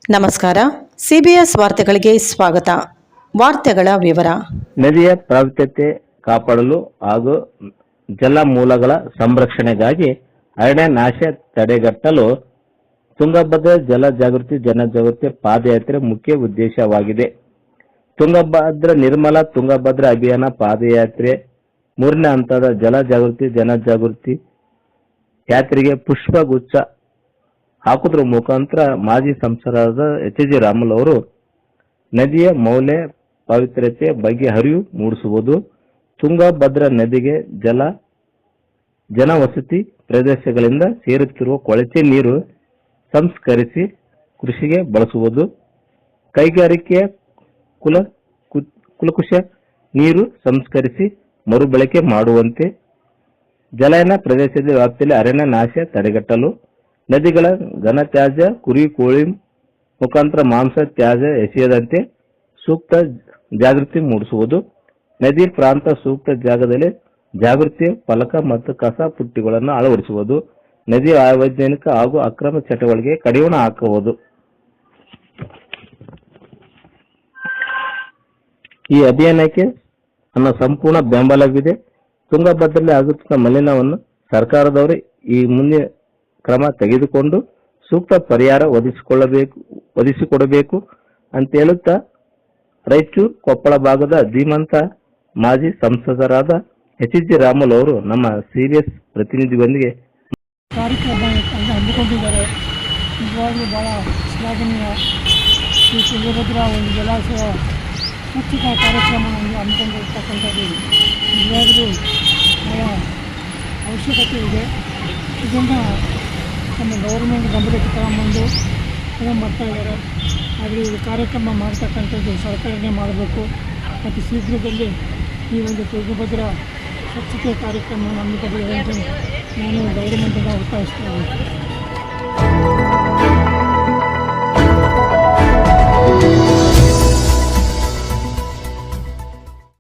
ನಮಸ್ಕಾರ. ಸಿಬಿಎಸ್ ವಾರ್ತೆಗಳಿಗೆ ಸ್ವಾಗತ. ವಾರ್ತೆಗಳ ವಿವರ. ನದಿಯ ಪ್ರಾಮುಖ್ಯತೆ ಕಾಪಾಡಲು ಹಾಗೂ ಜಲಮೂಲಗಳ ಸಂರಕ್ಷಣೆಗಾಗಿ ಅರಣ್ಯ ನಾಶ ತಡೆಗಟ್ಟಲು ತುಂಗಭದ್ರಾ ಜಲ ಜಾಗೃತಿ ಜನಜಾಗೃತಿ ಪಾದಯಾತ್ರೆ ಮುಖ್ಯ ಉದ್ದೇಶವಾಗಿದೆ. ತುಂಗಭದ್ರಾ ನಿರ್ಮಲ ತುಂಗಭದ್ರಾ ಅಭಿಯಾನ ಪಾದಯಾತ್ರೆ 3ನೇ ಹಂತದ ಜಲ ಜಾಗೃತಿ ಜನಜಾಗೃತಿ ಯಾತ್ರೆಗೆ ಪುಷ್ಪಗುಚ್ಛ ಹಾಕುವುದರ ಮುಖಾಂತರ ಮಾಜಿ ಸಂಸದರಾದ ಎಚ್.ಜಿ. ರಾಮುಲು ಅವರು ನದಿಯ ಮೌಲ್ಯ ಪವಿತ್ರತೆ ಬಗ್ಗೆ ಅರಿವು ಮೂಡಿಸುವುದು, ತುಂಗಭದ್ರಾ ನದಿಗೆ ಜನವಸತಿ ಪ್ರದೇಶಗಳಿಂದ ಸೇರುತ್ತಿರುವ ಕೊಳಚೆ ನೀರು ಸಂಸ್ಕರಿಸಿ ಕೃಷಿಗೆ ಬಳಸುವುದು, ಕೈಗಾರಿಕೆಯ ಕುಲಕುಶ ನೀರು ಸಂಸ್ಕರಿಸಿ ಮರುಬಳಕೆ ಮಾಡುವಂತೆ, ಜಲಾನಯನ ಪ್ರದೇಶದ ವ್ಯಾಪ್ತಿಯಲ್ಲಿ ಅರಣ್ಯ ನಾಶ ತಡೆಗಟ್ಟಲು, ನದಿಗಳ ಘನತ್ಯಾಜ್ಯ ಕುರಿ ಕೋಳಿ ಮುಖಾಂತರ ಮಾಂಸ ತ್ಯಾಜ್ಯ ಎಸೆಯದಂತೆ ಸೂಕ್ತ ಜಾಗೃತಿ ಮೂಡಿಸುವುದು, ನದಿ ಪ್ರಾಂತ ಸೂಕ್ತ ಜಾಗದಲ್ಲಿ ಜಾಗೃತಿ ಫಲಕ ಮತ್ತು ಕಸ ಪುಟ್ಟಿಗಳನ್ನು ಅಳವಡಿಸುವುದು, ನದಿ ಅವೈಜ್ಞಾನಿಕ ಹಾಗೂ ಅಕ್ರಮ ಚಟುವಟಿಕೆಗೆ ಕಡಿವಾಣ ಹಾಕುವುದು. ಈ ಅಭಿಯಾನಕ್ಕೆ ನನ್ನ ಸಂಪೂರ್ಣ ಬೆಂಬಲವಿದೆ. ತುಂಗಭದ್ರಲ್ಲಿ ಆಗುತ್ತಿದ್ದ ಮಲಿನವನ್ನು ಸರ್ಕಾರದವರು ಈ ಮುಂದೆ ಕ್ರಮ ತೆಗೆದುಕೊಂಡು ಸೂಕ್ತ ಪರಿಹಾರ ಒದಗಿಸಿಕೊಡಬೇಕು ಅಂತ ಹೇಳುತ್ತಾ ರಾಯಚೂರು ಕೊಪ್ಪಳ ಭಾಗದ ಧೀಮಂತ ಮಾಜಿ ಸಂಸದರಾದ ಎಚ್.ಜಿ. ರಾಮುಲು ಅವರು ನಮ್ಮ ಸಿಬಿಎಸ್ ಪ್ರತಿನಿಧಿಯೊಂದಿಗೆ ಕಾರ್ಯಕ್ರಮ ಹಮ್ಮಿಕೊಂಡಿದ್ದಾರೆ. ನಿಜವಾಗ್ಲೂ ಬಹಳ ಶ್ಲಾಘನೀಯ. ಈ ತುಂಗಭದ್ರಾ ಒಂದು ಜಲಾಶಯ ಸ್ವಚ್ಛತಾ ಕಾರ್ಯಕ್ರಮವನ್ನು ಹಮ್ಮಿಕೊಂಡಿರ್ತಕ್ಕಂಥದ್ದು ನಿಜವಾಗಲೂ ಬಹಳ ಅವಶ್ಯಕತೆ ಇದೆ. ಇದನ್ನು ನಮ್ಮ ಗೌರ್ಮೆಂಟ್ ಗಮನಕ್ಕೆ ತಗೊಂಬಂದು ಮಾಡ್ತಾ ಇದ್ದಾರೆ. ಆದರೆ ಇದು ಕಾರ್ಯಕ್ರಮ ಮಾಡ್ತಕ್ಕಂಥದ್ದು ಸರ್ಕಾರನೇ ಮಾಡಬೇಕು ಮತ್ತು ಶೀಘ್ರದಲ್ಲಿ ಈ ಒಂದು ತುಂಗಭದ್ರಾ ಸ್ವಚ್ಛತೆ ಕಾರ್ಯಕ್ರಮವನ್ನು ಹಮ್ಮಿಕೊಳ್ಳುವಂತೆ ನಾನು ಗೌರ್ಮೆಂಟನ್ನು ಒತ್ತಾಯಿಸ್ತಾ ಇದ್ದೀನಿ.